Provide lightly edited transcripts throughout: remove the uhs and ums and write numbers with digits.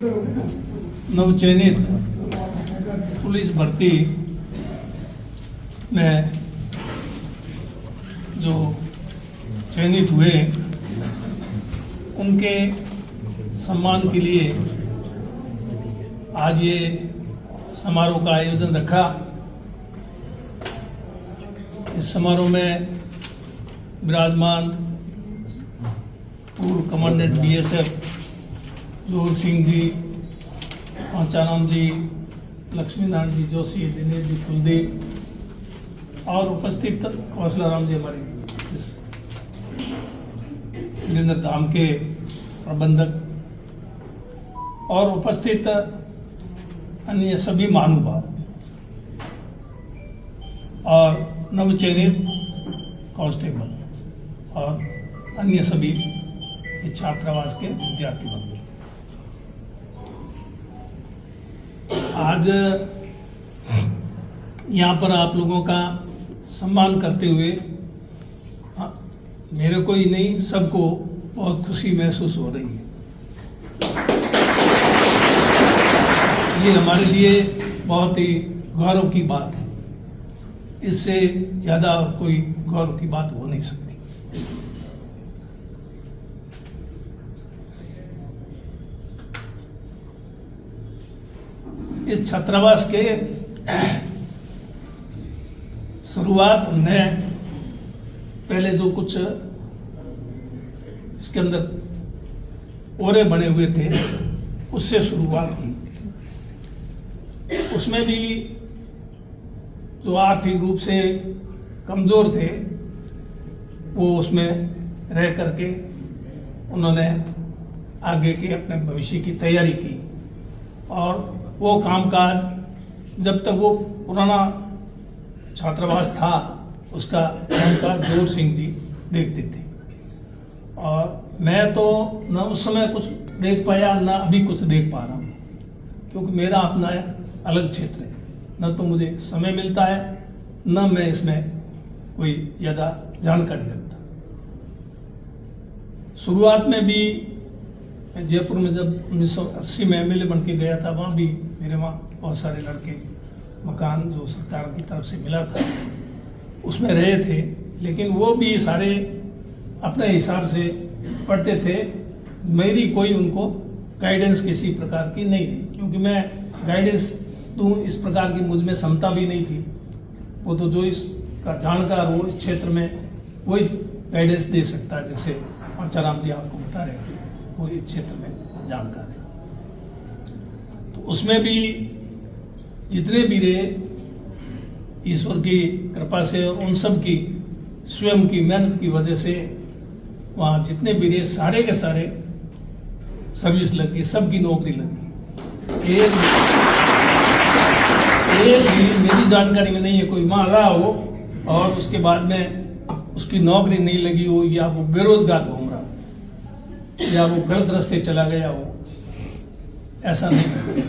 नवचयनित police भर्ती में जो चयनित हुए उनके सम्मान के लिए आज ये समारोह का आयोजन रखा। इस समारोह में विराजमान पूर्व कमांडेंट BSF जोर सिंह जी, आचाराम जी, लक्ष्मीनारायण जी जोशी, दिनेश जी कुलदीप और उपस्थित कौशलाराम जी हमारे सुरेंद्र धाम के प्रबंधक और उपस्थित अन्य सभी महानुभाव और नवचयनित कांस्टेबल और अन्य सभी छात्रावास के विद्यार्थी बंधु, आज यहाँ पर आप लोगों का सम्मान करते हुए मेरे को ही नहीं सबको बहुत खुशी महसूस हो रही है। ये हमारे लिए बहुत ही गौरव की बात है। इससे ज़्यादा कोई गौरव की बात हो नहीं सकती। इस छात्रावास के शुरुआत हमने पहले जो कुछ इसके अंदर ओरे बने हुए थे उससे शुरुआत की। उसमें भी जो आर्थिक रूप से कमजोर थे वो उसमें रह करके उन्होंने आगे के अपने भविष्य की तैयारी की और वो कामकाज जब तक वो पुराना छात्रावास था उसका कामकाज जोर सिंह जी देखते थे और मैं तो न उस समय कुछ देख पाया न अभी कुछ देख पा रहा हूँ, क्योंकि मेरा अपना अलग क्षेत्र है। न तो मुझे समय मिलता है न मैं इसमें कोई ज़्यादा जानकारी रखता। शुरुआत में भी जयपुर में जब 1980 में MLA बन के गया था, वहाँ भी मेरे वहाँ बहुत सारे लड़के मकान जो सरकार की तरफ से मिला था उसमें रहे थे, लेकिन वो भी सारे अपने हिसाब से पढ़ते थे। मेरी कोई उनको गाइडेंस किसी प्रकार की नहीं थी, क्योंकि मैं गाइडेंस दूँ इस प्रकार की मुझ में क्षमता भी नहीं थी। वो तो जो इसका जानकार हो इस क्षेत्र में वो इस गाइडेंस दे सकता है, जैसे आचाराम जी आपको बता रहे थे वो इस क्षेत्र में जानकार है। तो उसमें भी जितने भी रहे ईश्वर की कृपा से और उन सब की स्वयं की मेहनत की वजह से वहाँ जितने भी रहे सारे के सारे सर्विस लग गई, सबकी नौकरी लग गई। एक भी मेरी जानकारी में नहीं है कोई वहाँ रहा हो और उसके बाद में उसकी नौकरी नहीं लगी हो या वो बेरोजगार घूम रहा हो या वो गलत रास्ते चला गया हो, ऐसा नहीं।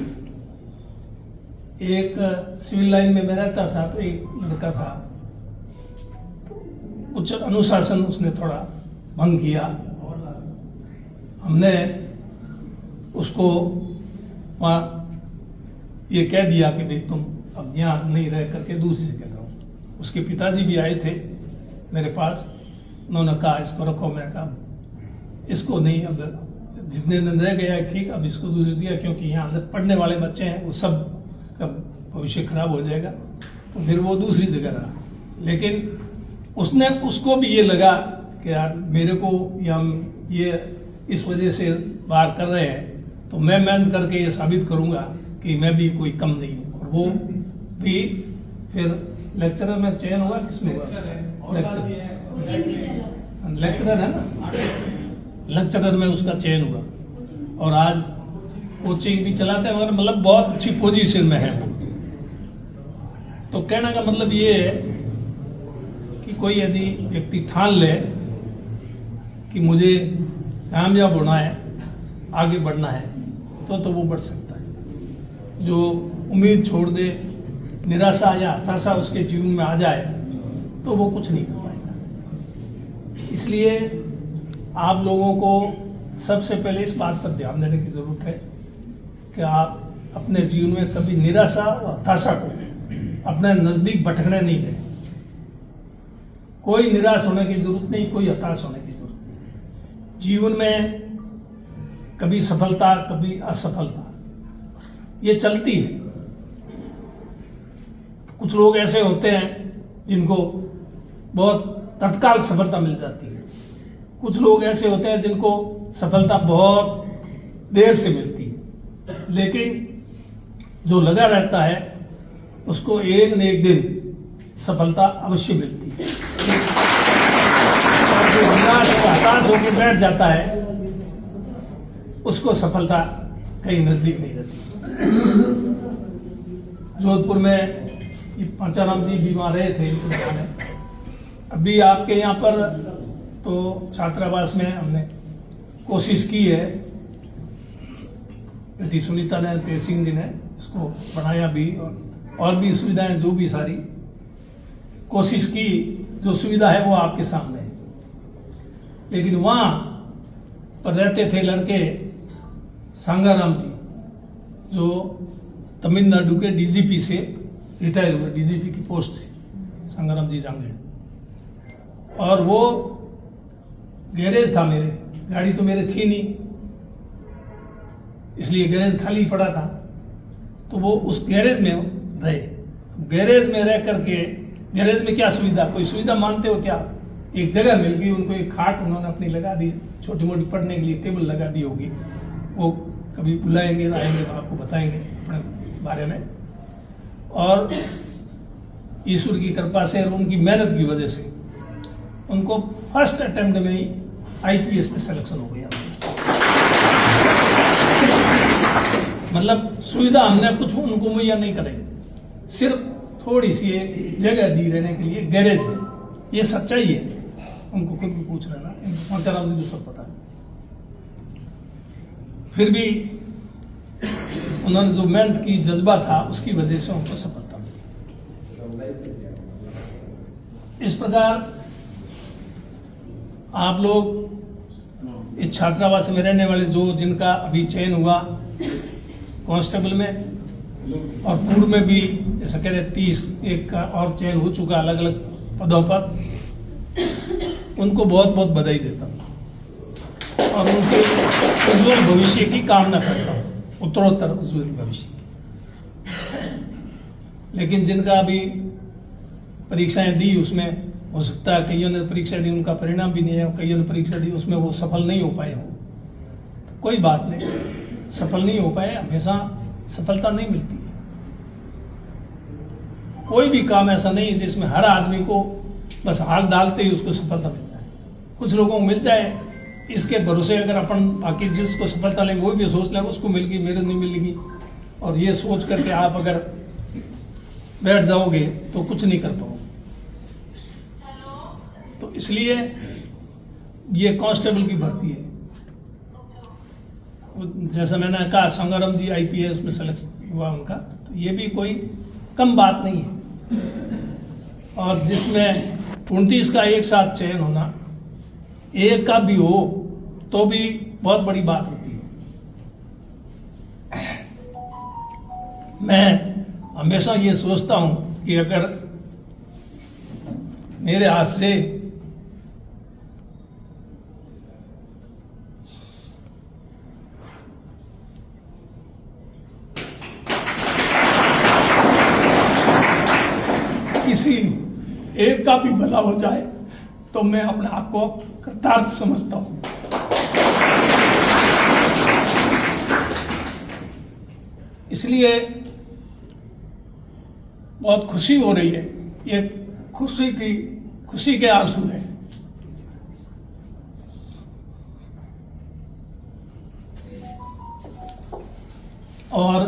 एक सिविल लाइन में मैं रहता था तो एक लड़का था, कुछ अनुशासन उसने थोड़ा भंग किया। हमने उसको वहाँ ये कह दिया कि भाई तुम अब यहाँ नहीं रह करके दूसरी जगह रहो। उसके पिताजी भी आए थे मेरे पास, उन्होंने कहा इसको रखो। मैं कहा इसको नहीं, अब जितने दिन रह गया है ठीक, अब इसको दूसरी दिया, क्योंकि यहाँ अंदर पढ़ने वाले बच्चे हैं वो सब का भविष्य खराब हो जाएगा। तो फिर वो दूसरी जगह रहा, लेकिन उसको भी ये लगा कि यार मेरे को ये इस वजह से बाहर कर रहे हैं तो मैं मेहनत करके ये साबित करूंगा कि मैं भी कोई कम नहीं हूँ। और वो भी फिर लेक्चरर में चयन हुआ, किसमें हुआ? लेक्चरर है ना, लेक्चरर में उसका चयन हुआ और आज कोचिंग भी चलाते हैं, मगर मतलब बहुत अच्छी पोजीशन में है वो। तो कहने का मतलब ये है कि कोई यदि व्यक्ति ठान ले कि मुझे कामयाब होना है, आगे बढ़ना है, तो वो बढ़ सकता है। जो उम्मीद छोड़ दे, निराशा या हताशा उसके जीवन में आ जाए तो वो कुछ नहीं कर पाएगा। इसलिए आप लोगों को सबसे पहले इस बात पर ध्यान देने की जरूरत है कि आप अपने जीवन में कभी निराशा और हताशा को अपने नजदीक भटकने नहीं दें। कोई निराश होने की जरूरत नहीं, कोई हताश होने की जरूरत नहीं। जीवन में कभी सफलता कभी असफलता ये चलती है। कुछ लोग ऐसे होते हैं जिनको बहुत तत्काल सफलता मिल जाती है, कुछ लोग ऐसे होते हैं जिनको सफलता बहुत देर से मिलती है, लेकिन जो लगा रहता है उसको एक न एक दिन सफलता अवश्य मिलती है। और जो हताश होकर बैठ जाता है उसको सफलता कहीं नजदीक नहीं रहती। जोधपुर में ये पंचाराम जी बीमार रहे थे, अभी आपके यहाँ पर तो छात्रावास में हमने कोशिश की है, बेटी सुनीता ने, तेज सिंह जी ने इसको बनाया भी, और भी सुविधाएं जो भी सारी कोशिश की, जो सुविधा है वो आपके सामने है। लेकिन वहां पर रहते थे लड़के सांगाराम जी, जो तमिलनाडु के डीजीपी से रिटायर हुए, डीजीपी की पोस्ट से सांगाराम जी जांगे, और वो गैरेज था मेरे, गाड़ी तो मेरे थी नहीं, इसलिए गैरेज खाली पड़ा था, तो वो उस गैरेज में रहे। गैरेज में रह करके, गैरेज में क्या सुविधा, कोई सुविधा मानते हो क्या? एक जगह मिल गई उनको, एक खाट उन्होंने अपनी लगा दी, छोटी मोटी पढ़ने के लिए टेबल लगा दी होगी, वो कभी बुलाएंगे आएंगे तो आपको बताएंगे अपने बारे में। और ईश्वर की कृपा से और उनकी मेहनत की वजह से उनको फर्स्ट अटेम्प्ट में ही आईपीएस में सिलेक्शन हो गया। मतलब सुविधा हमने कुछ उनको मुहैया नहीं करेंगे, सिर्फ थोड़ी सी एक जगह दी रहने के लिए गैरेज में। ये सच्चाई है, उनको खुद भी पूछ लेना, पंचाराम जी को सब पता है। फिर भी उन्होंने जो मेहनत की जज्बा था उसकी वजह से उनको सफलता मिली। इस प्रकार आप लोग इस छात्रावास में रहने वाले जो जिनका अभी चयन हुआ कांस्टेबल में, और पूर्व में भी जैसा कह रहे 31 का और चयन हो चुका अलग अलग पदों पर, उनको बहुत बहुत बधाई देता हूँ और उनके उज्जवल भविष्य की कामना करता हूँ, उत्तरोत्तर उज्जवल भविष्य की। लेकिन जिनका अभी परीक्षाएं दी उसमें हो सकता है कईयों ने परीक्षा दी उनका परिणाम भी नहीं है, कईयों ने परीक्षा दी उसमें वो सफल नहीं हो पाए हों, तो कोई बात नहीं, सफल नहीं हो पाए, हमेशा सफलता नहीं मिलती है। कोई भी काम ऐसा नहीं है जिसमें हर आदमी को बस हाथ डालते ही उसको सफलता मिल जाए। कुछ लोगों को मिल जाए, इसके भरोसे अगर अपन बाकी जिसको सफलता लेंगे वो भी सोच लें उसको मिल गई मेरे नहीं मिलेगी, और ये सोच करके आप अगर बैठ जाओगे तो कुछ नहीं कर पाओगे। तो इसलिए ये कांस्टेबल की भर्ती है, जैसा मैंने कहा संगाराम जी आईपीएस में सेलेक्ट हुआ उनका, तो ये भी कोई कम बात नहीं है। और जिसमें 29 का एक साथ चयन होना, एक का भी हो तो भी बहुत बड़ी बात होती है। मैं हमेशा ये सोचता हूं कि अगर मेरे हाथ से किसी एक का भी भला हो जाए तो मैं अपने आप को कृतार्थ समझता हूं। इसलिए बहुत खुशी हो रही है, ये खुशी के आंसू हैं। और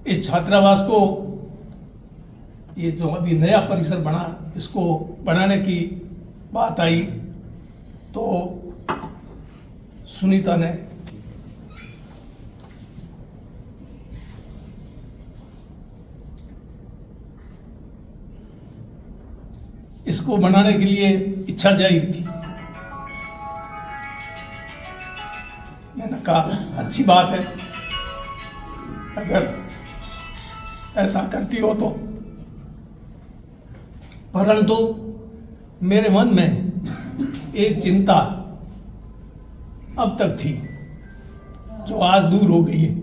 इस छात्रावास को, ये जो अभी नया परिसर बना, इसको बनाने की बात आई तो सुनीता ने इसको बनाने के लिए इच्छा जाहिर की। मैंने कहा अच्छी बात है, अगर ऐसा करती हो तो। परंतु मेरे मन में एक चिंता अब तक थी जो आज दूर हो गई है।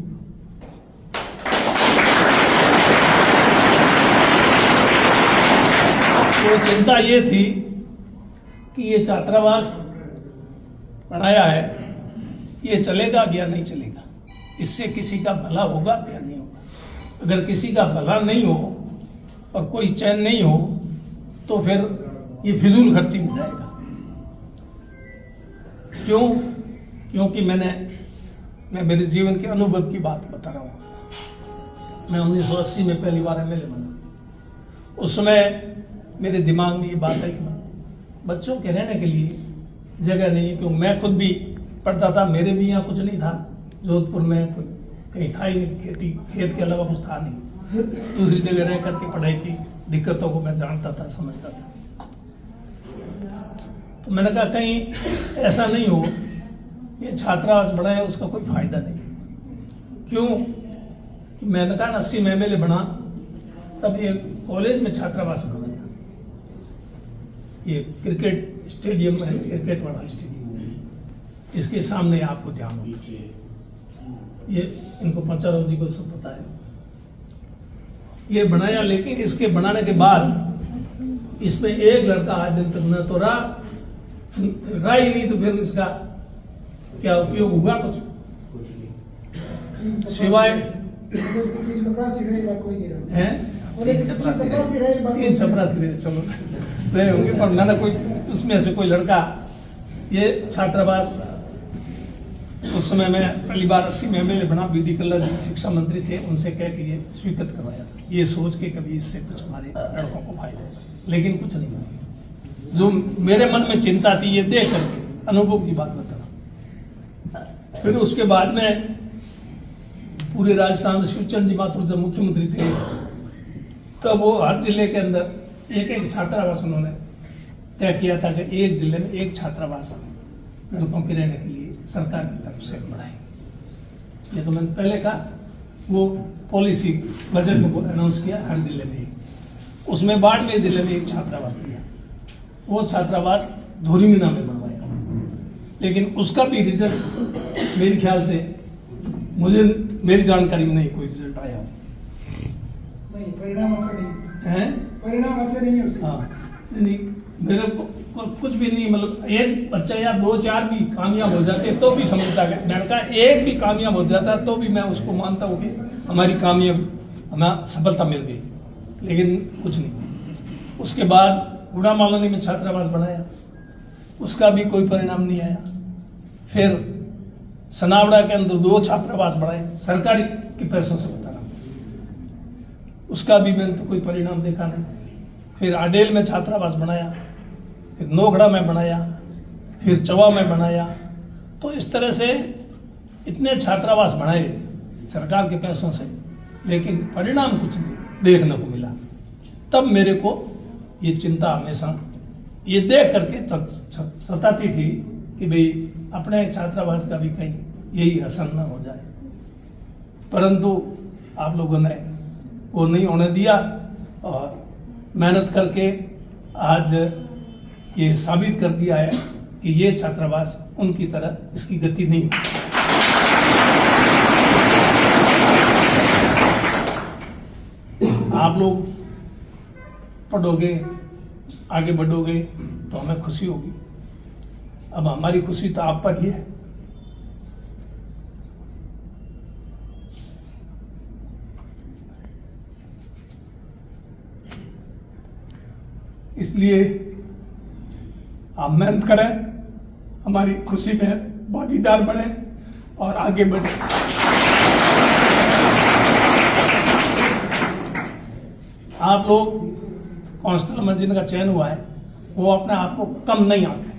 वो चिंता ये थी कि ये छात्रावास बनाया है, ये चलेगा या नहीं चलेगा, इससे किसी का भला होगा या नहीं होगा। अगर किसी का भला नहीं हो और कोई चैन नहीं हो तो फिर ये फिजूल खर्ची में जाएगा। क्यों? क्योंकि मैं मेरे जीवन के अनुभव की बात बता रहा हूँ। मैं 1980 में पहली बार एमएलए बना। उस समय मेरे दिमाग में ये बात आई कि बच्चों के रहने के लिए जगह नहीं है। क्योंकि मैं खुद भी पढ़ता था, मेरे भी यहाँ कुछ नहीं था, जोधपुर में कहीं था ही नहीं, खेत के अलावा कुछ था नहीं। दूसरी जगह रह करके पढ़ाई की दिक्कतों को मैं जानता था, समझता था। तो मैंने कहा कहीं ऐसा नहीं हो ये छात्रावास बना है उसका कोई फायदा नहीं। क्यों? कि मैंने कहा 80 में एमएलए बना तब ये कॉलेज में छात्रावास बना था। ये क्रिकेट स्टेडियम है, क्रिकेट वाला स्टेडियम, इसके सामने आपको ध्यान हो, ये इनको पंचाराव जी को सब पता है। ये बनाया, लेकिन इसके बनाने के बाद इसमें एक लड़का आज दिन तक न तो रहा ही नहीं, तो फिर इसका क्या उपयोग हुआ? कुछ सिवाय हैं 3 चपरासी रहे, चलो रहे होंगे, पर मैंने कोई उसमें से कोई लड़का ये छात्रावास, उस समय मैं पहली बार 80 में एमएलए बना, बीडी कल्ला जी शिक्षा मंत्री थे, उनसे कह के ये स्वीकृत करवाया था, ये सोच के कभी इससे कुछ हमारे लड़कों को फायदा होगा, लेकिन कुछ नहीं हुआ। जो मेरे मन में चिंता थी ये देख करके, अनुभव की बात बता रहा। फिर उसके बाद में पूरे राजस्थान में शिवचंद जी माथुर जब मुख्यमंत्री थे तब वो हर जिले के अंदर एक छात्रावास उन्होंने तय किया था कि एक जिले में एक छात्रावास लड़कों के रहने के लिए सरकार की तरफ से बढ़ाए। ये तो मैंने पहले कहा, वो पॉलिसी बजट में अनाउंस किया हर जिले में। उसमें बाड़मेर जिले में एक छात्रावास दिया, वो छात्रावास धोरीमीना में बनवाया, लेकिन उसका भी रिजल्ट मेरे ख्याल से, मेरी जानकारी में नहीं कोई रिजल्ट आया हो। नहीं, परिणाम अच्छा नहीं है, परिणाम अच्छे नहीं है उसके। हाँ, नहीं मेरे को कुछ भी नहीं, मतलब एक बच्चा या 2-4 भी कामयाब हो जाते तो भी समझता है। मैंने कहा एक भी कामयाब हो जाता तो भी मैं उसको मानता हूँ कि हमारी हमें सफलता मिल गई, लेकिन कुछ नहीं। उसके बाद गुड़ा मालानी में छात्रावास बनाया, उसका भी कोई परिणाम नहीं आया। फिर सनावड़ा के अंदर 2 छात्रावास बनाए, सरकारी के पैसों से बता रहा हूँ, उसका भी मैंने तो कोई परिणाम देखा नहीं। फिर आडेल में छात्रावास बनाया, फिर नोगड़ा में बनाया, फिर चवा में बनाया। तो इस तरह से इतने छात्रावास बनाए सरकार के पैसों से, लेकिन परिणाम कुछ नहीं देखने को मिला। तब मेरे को ये चिंता हमेशा ये देख करके सताती थी कि भाई अपने छात्रावास का भी कहीं यही असर न हो जाए। परंतु आप लोगों ने वो नहीं होने दिया और मेहनत करके आज ये साबित कर दिया है कि ये छात्रावास उनकी तरह इसकी गति नहीं है। आप लोग पढ़ोगे, आगे बढ़ोगे तो हमें खुशी होगी। अब हमारी खुशी तो आप पर ही है। इसलिए आप मेहनत करें, हमारी खुशी में भागीदार बने और आगे बढ़े। आप लोग कांस्टेबल में जिनका चयन हुआ है वो अपने आप को कम नहीं आंके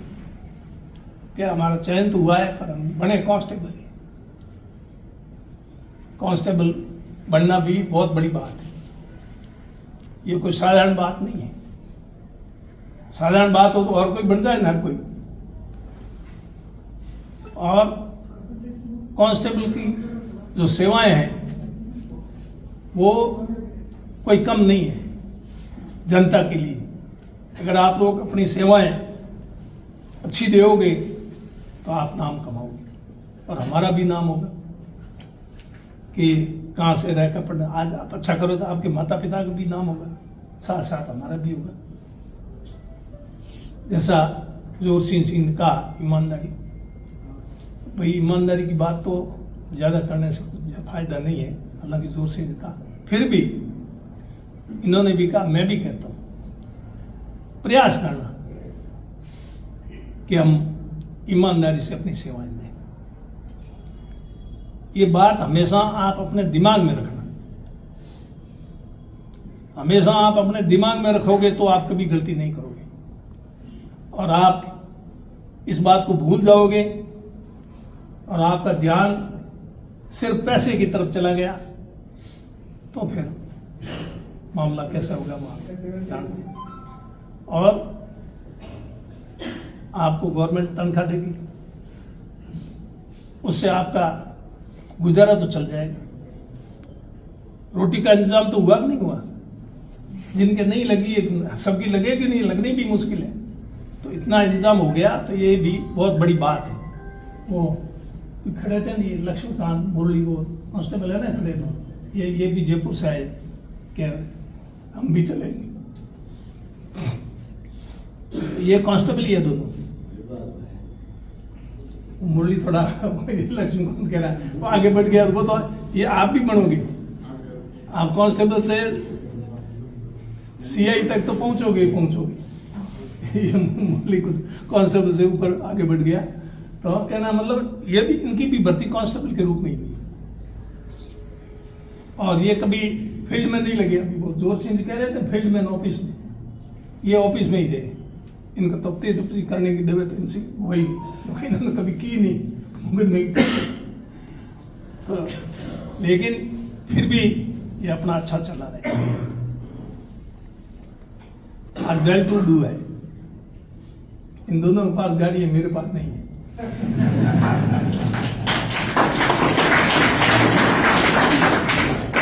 कि हमारा चयन तो हुआ है पर हम बने कांस्टेबल। कांस्टेबल बनना भी बहुत बड़ी बात है, ये कोई साधारण बात नहीं है। साधारण बात हो तो और कोई बन जाए ना, हर कोई। और कांस्टेबल की जो सेवाएं हैं वो कोई कम नहीं है जनता के लिए। अगर आप लोग अपनी सेवाएं अच्छी दोगे तो आप नाम कमाओगे और हमारा भी नाम होगा कि कहाँ से रहकर पढ़ना। आज आप अच्छा करो तो आपके माता पिता का भी नाम होगा, साथ साथ हमारा भी होगा। जैसा जोर सिंह का ईमानदारी, भाई ईमानदारी की बात तो ज़्यादा करने से कुछ फायदा नहीं है, हालांकि जोर सिंह का फिर भी इन्होंने भी कहा, मैं भी कहता हूँ प्रयास करना कि हम ईमानदारी से अपनी सेवाएं दें। ये बात हमेशा आप अपने दिमाग में रखना, हमेशा आप अपने दिमाग में रखोगे तो आप कभी गलती नहीं करोगे। और आप इस बात को भूल जाओगे और आपका ध्यान सिर्फ पैसे की तरफ चला गया तो फिर मामला कैसा होगा वो आप जानते हैं। और आपको गवर्नमेंट तनख्वाह देगी, उससे आपका गुजारा तो चल जाएगा। रोटी का इंतजाम तो हुआ कि नहीं हुआ? जिनके नहीं लगी, सबकी लगेगी नहीं, लगनी भी मुश्किल है, तो इतना इंतजाम हो गया तो ये भी बहुत बड़ी बात है। वो खड़े थे नहीं, लक्ष्मीकांत मुरली, वो कांस्टेबल है ना खड़े, तो ये भी जयपुर से आए कि हम भी चलेंगे। ये कांस्टेबल ही है दोनों। मुरली थोड़ा लक्ष्मीकांत कह रहा है, वो आगे बढ़ गया, वो तो ये आप भी बनोगे, आप कांस्टेबल से सीआई तक तो पहुंचोगे। ये मुरली कुछ कांस्टेबल से ऊपर आगे बढ़ गया, तो कहना मतलब ये भी, इनकी भी भर्ती कांस्टेबल के रूप में ही हुई। और ये कभी फील्ड में नहीं लगे। अभी वो जोर सिंह कह रहे थे फील्ड में, ऑफिस में, ये ऑफिस में ही रहे। इनका तफ्ती तफ्ती करने की जरूरत इनसे हुई नहीं, क्योंकि इन्होंने कभी की नहीं, उम्मीद नहीं की। तो लेकिन फिर भी ये अपना अच्छा चला रहे। आज वेल टू डू है, इन दोनों के पास गाड़ी है, मेरे पास नहीं है।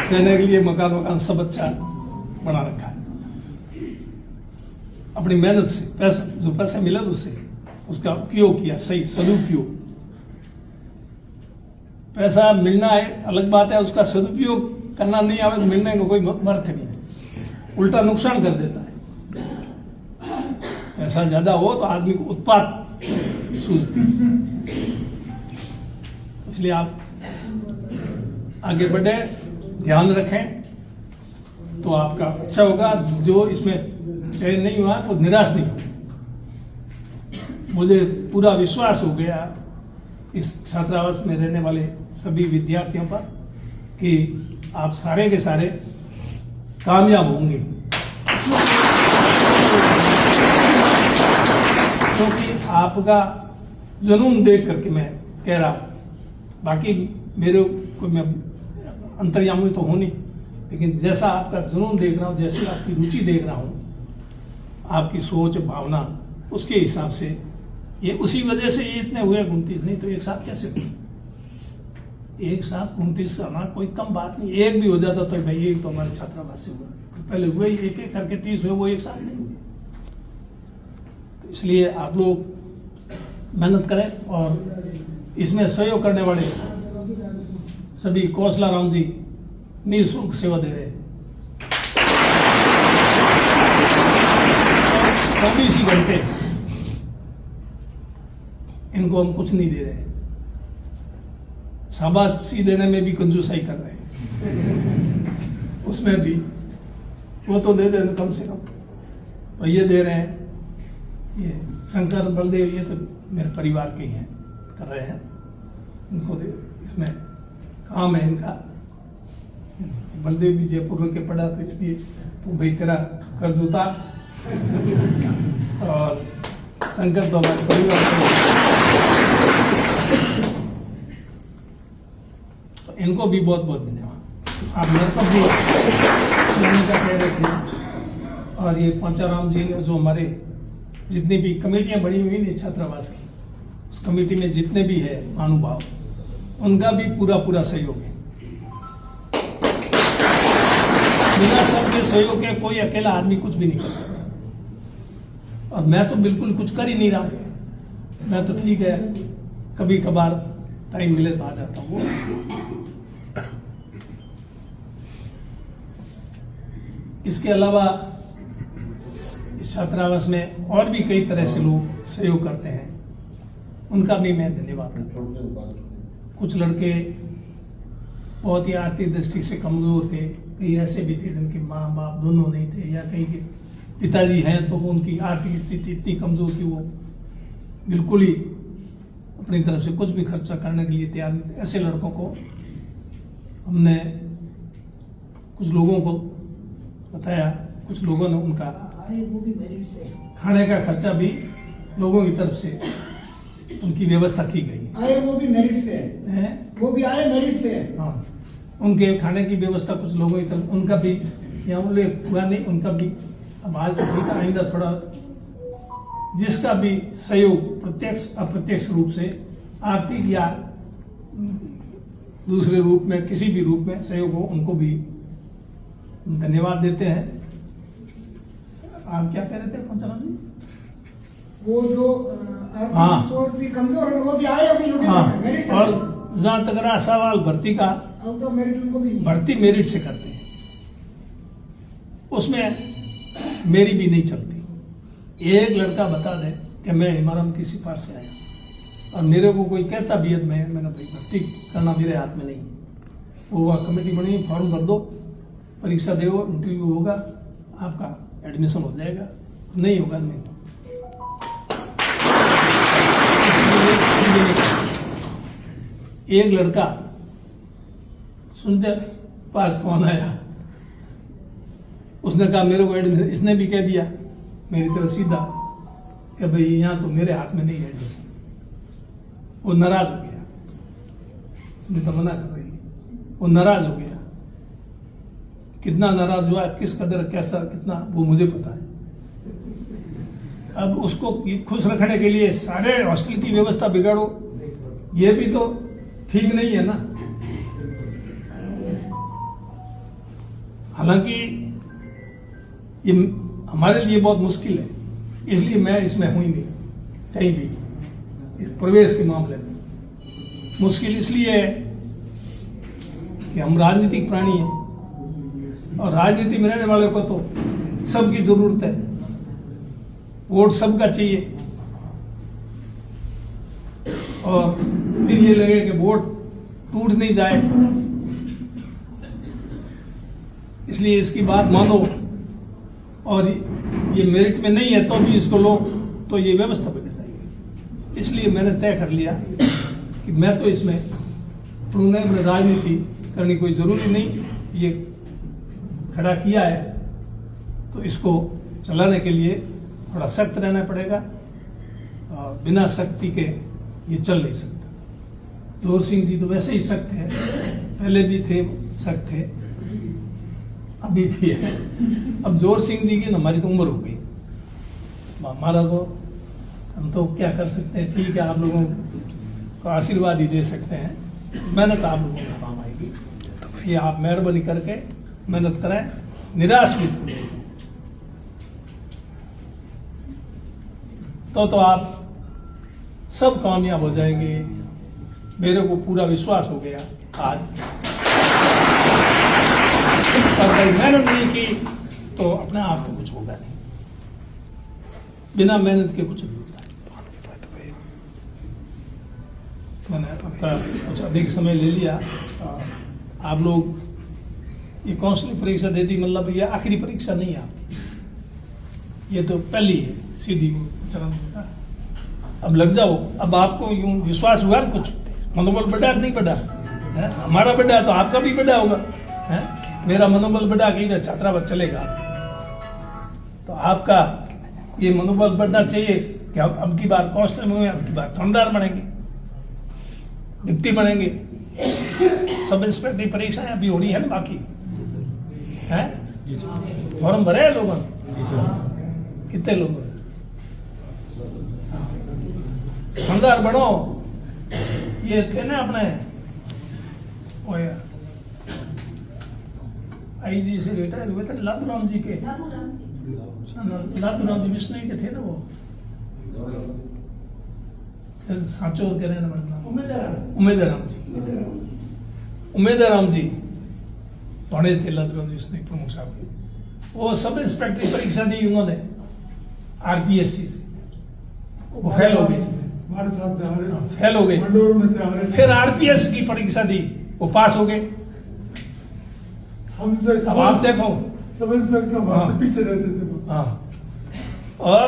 रहने के लिए मकान सब अच्छा बना रखा है। अपनी मेहनत से पैसा, जो पैसा मिला उससे उसका उपयोग किया, सही सदुपयोग। पैसा मिलना है अलग बात है, उसका सदुपयोग करना नहीं आवे तो मिलने का कोई अर्थ नहीं, उल्टा नुकसान कर देता है। पैसा ज्यादा हो तो आदमी को उत्पात सूझती है। इसलिए आप आगे बढ़े, ध्यान रखें तो आपका अच्छा होगा। जो इसमें चयन नहीं हुआ वो निराश नहीं हो। मुझे पूरा विश्वास हो गया इस छात्रावास में रहने वाले सभी विद्यार्थियों पर कि आप सारे के सारे कामयाब होंगे, क्योंकि आपका जुनून देख करके मैं कह रहा हूं। बाकी मेरे को, मैं अंतर्यामी तो हूं नहीं, लेकिन जैसा आपका जुनून देख रहा हूं, जैसी आपकी रुचि देख रहा हूं, आपकी सोच भावना, उसके हिसाब से ये, उसी वजह से ये इतने हुए 29, नहीं तो एक साथ कैसे हुए? एक साथ 29 हमारा कोई कम बात नहीं। एक भी हो जाता तो भाई एक तो हमारे छात्रावास से हुआ, पहले हुए ही एक एक करके 30 हुए, वो एक साथ नहीं हुए। तो इसलिए आप लोग मेहनत करें और इसमें सहयोग करने वाले सभी कौशला राम जी निःशुल्क सेवा दे रहे हैं। 24 ही घंटे इनको हम कुछ नहीं दे रहे, शाबाशी देने में भी कंजूसाई कर रहे हैं। उसमें भी वो तो दे दें कम से कम, तो ये दे रहे हैं। ये शंकर बलदेव, ये तो मेरे परिवार के ही हैं, कर रहे हैं, इनको दे, इसमें काम है इनका। बलदेव भी जयपुर के पढ़ा, तो इसलिए तो भाई तेरा कर्ज उतार। और शंकर तो हमारे परिवार के, तो इनको भी बहुत बहुत धन्यवाद। आप मेरे को भी लेने का कह रहे थे। और ये पंचाराम जी ने, जो हमारे जितनी भी कमेटियां बनी हुई नहीं छात्रावास की, उस कमेटी में जितने भी है महानुभाव, उनका भी पूरा पूरा सहयोग है। बिना सबके सहयोग के कोई अकेला आदमी कुछ भी नहीं कर सकता। और मैं तो बिल्कुल कुछ कर ही नहीं रहा। मैं तो ठीक है, कभी कभार टाइम मिले तो आ जाता हूँ। इसके अलावा इस छात्रावास में और भी कई तरह से लोग सहयोग करते हैं, उनका भी मैं धन्यवाद करता हूँ। कुछ लड़के बहुत ही आर्थिक दृष्टि से कमजोर थे, कई ऐसे भी थे जिनके माँ बाप दोनों नहीं थे, या कई के पिताजी हैं तो उनकी आर्थिक स्थिति इतनी कमजोर कि वो बिल्कुल ही अपनी तरफ से कुछ भी खर्चा करने के लिए तैयार नहीं थे। ऐसे लड़कों को हमने कुछ लोगों को बताया, कुछ लोगों ने उनका वो भी मेरिट से खाने का खर्चा भी लोगों की तरफ से उनकी व्यवस्था की गई आए, वो भी मेरिट से है। वो भी आए मेरिट से। हाँ, उनके खाने की व्यवस्था कुछ लोगों की तरफ, उनका भी यहाँ उल्लेख हुआ नहीं, उनका भी अब आज तो ठीक है, आइंदा थोड़ा जिसका भी सहयोग प्रत्यक्ष अप्रत्यक्ष रूप से आर्थिक या दूसरे रूप में किसी भी रूप में सहयोग हो, उनको भी धन्यवाद देते हैं। आप क्या कह रहे थे पंचनाम जी? वो जो हाँ। तो भी कमजोर है, वो भी आए अभी हाँ, से मेरिट से। और जहाँ तक रहा सवाल भर्ती का, आउट ऑफ मेरिट उनको भी नहीं। भर्ती मेरिट से करते हैं, उसमें मेरी भी नहीं चलती। एक लड़का बता दे कि मैं हिमालय की सिफारिश से आया और मेरे को कोई कहता भी है तो मैंने भाई भर्ती करना मेरे हाथ में नहीं। वो वह कमेटी बनी, फॉर्म भर दो, परीक्षा दो, इंटरव्यू होगा, आपका एडमिशन हो जाएगा, नहीं होगा नहीं। एक लड़का सुनते पास फोन आया, उसने कहा मेरे को एडमिशन, इसने भी कह दिया मेरी तरफ सीधा कि भाई यहाँ तो मेरे हाथ में नहीं है एडमिशन। वो नाराज हो गया, सुनीता मना कर रही, वो नाराज हो गया। कितना नाराज हुआ, किस कदर कैसा कितना, वो मुझे पता है। अब उसको खुश रखने के लिए सारे हॉस्टल की व्यवस्था बिगाड़ो, ये भी तो ठीक नहीं है ना। हालांकि ये हमारे लिए बहुत मुश्किल है, इसलिए मैं इसमें हूं ही नहीं कहीं भी। इस प्रवेश के मामले में मुश्किल इसलिए है कि हम राजनीतिक प्राणी हैं और राजनीति में रहने वाले को तो सबकी जरूरत है, वोट सबका चाहिए। और फिर ये लगे कि वोट टूट नहीं जाए, इसलिए इसकी बात मानो और ये मेरिट में नहीं है तो भी इसको लो, तो ये व्यवस्था बिगड़ जाएगी। इसलिए मैंने तय कर लिया कि मैं तो इसमें पुनः राजनीति करनी कोई जरूरी नहीं, ये खड़ा किया है तो इसको चलाने के लिए थोड़ा सख्त रहना पड़ेगा, और बिना सख्ती के ये चल नहीं सकता। जोर सिंह जी तो वैसे ही सख्त है, पहले भी थे सख्त थे, अभी भी है। अब जोर सिंह जी की हमारी तो उम्र हो गई, हमारा तो हम तो क्या कर सकते हैं। ठीक है, आप लोगों को आशीर्वाद ही दे सकते हैं, मेहनत आप लोगों को काम आएगी। ये आप मेहरबानी करके मेहनत करें, निराश भी तो आप सब कामयाब हो जाएंगे। मेरे को पूरा विश्वास हो गया आज, अगर मेहनत नहीं की तो अपने आप तो कुछ होगा नहीं, बिना मेहनत के कुछ नहीं होता है। मैंने आपका कुछ अधिक समय ले लिया। आप लोग ये काउंसलिंग परीक्षा दे दी, मतलब ये आखिरी परीक्षा नहीं है आपकी, ये तो पहली है सीधी चरण का। अब लग जाओ, अब आपको यूं विश्वास हुआ कुछ, मनोबल बढ़ा नहीं बढ़ा है? हमारा बढ़ा तो आपका भी बढ़ा होगा है? मेरा मनोबल बढ़ा कि छात्रावास चलेगा, तो आपका ये मनोबल बढ़ना चाहिए कि अब की बार काउंसलर में हुए, अब की बार थानेदार बनेंगे, डिप्टी बनेंगे। सब इंस्पेक्टर परीक्षाएं अभी हो रही है ना, बाकी है। फॉर्म भरे हैं लोगों ने, कितने लोग थानेदार बनो। ये थे ना अपने आईजी से रिटायर हुए थे लादूराम जी के, लादूराम जी बिश्नोई के थे ना वो, सांचौर के रहने वाले उमेदराम जी भणेज थे लादूराम जी बिश्नोई प्रमुख साहब के। वो सब इंस्पेक्टर की परीक्षा दी उन्होंने आरपीएससी से, वो फेल हो गए, फेल हो गए। फिर आरपीएस की परीक्षा दी, वो पास हो गए। अब आप देखो, सब पीछे रहते थे। हाँ, और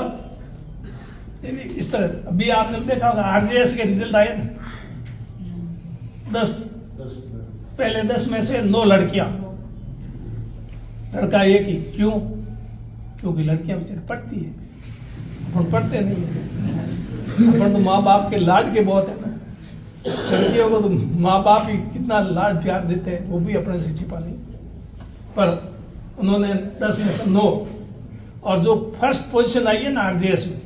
इस तरह अभी आपने देखा होगा आरजेएस के रिजल्ट आए थे, 10 पहले 10 में से 9 लड़कियां, लड़का एक ही। क्यों? क्योंकि लड़कियां बेचारी पढ़ती है, अपन पढ़ते नहीं है। अपन तो माँ बाप के लाड के बहुत है ना, लड़कियों को तो माँ बाप ही कितना लाड प्यार देते हैं, वो भी अपने से छिपा नहीं। पर उन्होंने 10 में से 9, और जो फर्स्ट पोजीशन आई है ना आरजेएस में,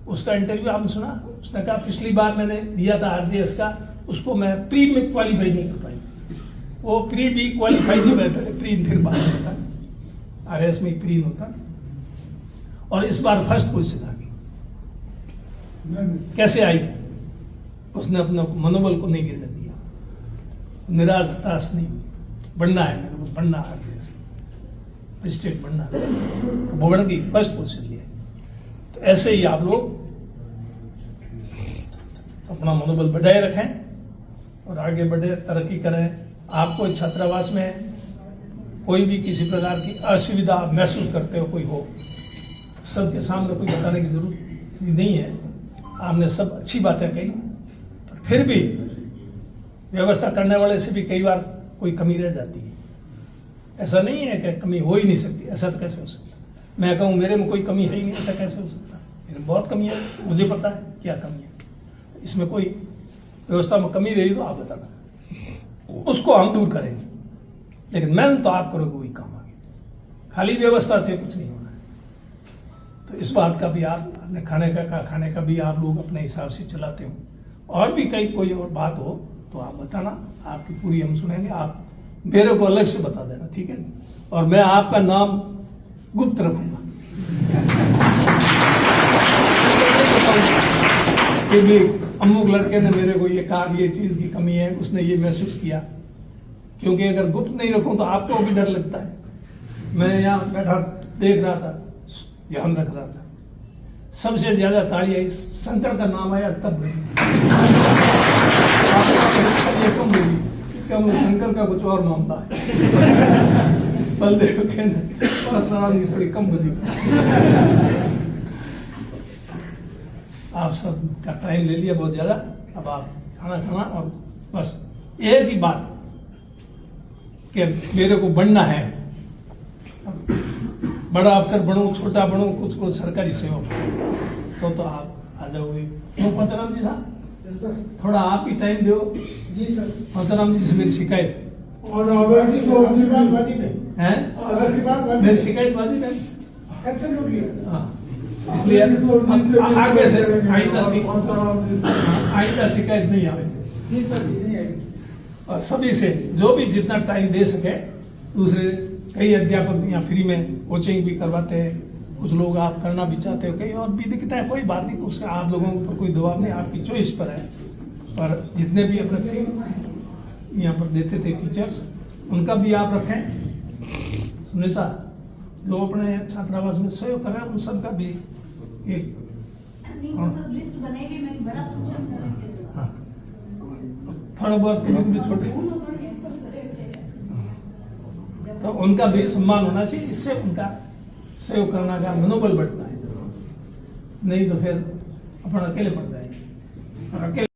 उसका इंटरव्यू आपने सुना? उसने कहा पिछली बार मैंने दिया था आरजेएस का, उसको मैं प्री में क्वालिफाई नहीं कर पाई। वो प्री भी क्वालिफाई नहीं कर पाए, प्री फिर बात होता, आरएस में प्री होता, और इस बार फर्स्ट पोजीशन आ गई। कैसे आई? उसने अपने मनोबल को नहीं गिरने दिया, निराश हताश नहीं, बढ़ना है मेरे को, बढ़ना है, स्टेट बढ़ना है, वो बढ़ गई, फर्स्ट पोजीशन लिया। तो ऐसे ही आप लोग अपना मनोबल बढ़ाए रखें और आगे बढ़े, तरक्की करें। आपको छात्रावास में कोई भी किसी प्रकार की असुविधा महसूस करते हो, कोई हो, सबके सामने कोई बताने की जरूरत नहीं है। आपने सब अच्छी बातें कही, पर फिर भी व्यवस्था करने वाले से भी कई बार कोई कमी रह जाती है। ऐसा नहीं है कि कमी हो ही नहीं सकती, ऐसा तो कैसे हो सकता? मैं कहूँ मेरे में कोई कमी है ही नहीं, ऐसा कैसे हो सकता? मेरे में बहुत कमी है, मुझे पता है क्या कमी है। तो इसमें कोई व्यवस्था में कमी रही तो आप बताना, उसको हम दूर करेंगे। लेकिन मेहनत तो आप करोगे, वही काम आगे, खाली व्यवस्था से कुछ नहीं होना है। तो इस बात का भी आप अपने खाने का भी आप लोग अपने हिसाब से चलाते हो। और भी कहीं कोई और बात हो तो आप बताना, आपकी पूरी हम सुनेंगे। आप मेरे को अलग से बता देना, ठीक है? और मैं आपका नाम गुप्त रखूंगा, क्योंकि अमुक लड़के ने मेरे को ये कहा, ये चीज की कमी है, उसने ये महसूस किया। क्योंकि अगर गुप्त नहीं रखूं तो आपको भी डर लगता है। मैं यहाँ बैठा देख रहा था, ध्यान रख रहा था, सबसे ज्यादा तालियां शंकर का नाम आया तब इसका मुझे शंकर का कुछ और मामला है। बलदेव कहने थोड़ी कम बजी। आप सब का टाइम ले लिया बहुत ज्यादा, अब आप खाना खाना, और बस एक ही बात कि मेरे को बनना है, बड़ा अफसर बनूं, छोटा बनूं, कुछ सरकारी सेवा तो आप आ जाओगे। तो पंचराम जी साहब थोड़ा आप ही टाइम दो। जी सर। पंचराम जी से मेरी शिकायत है, और हैं? मेरी शिकायत वाजिब है, एब्सोल्युटली। हाँ, इसलिए आगे से आइंदा शिकायत नहीं आएगी। जी सर, नहीं आएगी। और सभी से जो भी जितना टाइम दे सके, दूसरे कई अध्यापक यहाँ फ्री में कोचिंग भी करवाते हैं, कुछ लोग आप करना भी चाहते हो, कहीं और भी दिखता है, कोई बात नहीं, उससे आप लोगों के ऊपर कोई दबाव नहीं, आपकी चॉइस पर है। पर जितने भी अपने फ्री यहाँ पर देते थे टीचर्स, उनका भी आप रखें। सुनीता जो अपने छात्रावास में सहयोग कर रहे हैं, उन सबका भी एक लिस्ट बनेगी, मैं बड़ा फंक्शन करेंगे। हाँ, थोड़ा बहुत भी छोटे, तो उनका भी सम्मान होना चाहिए, इससे उनका सहयोग करने का मनोबल बढ़ता है। नहीं तो फिर अपन अकेले पड़ जाएंगे, और अकेले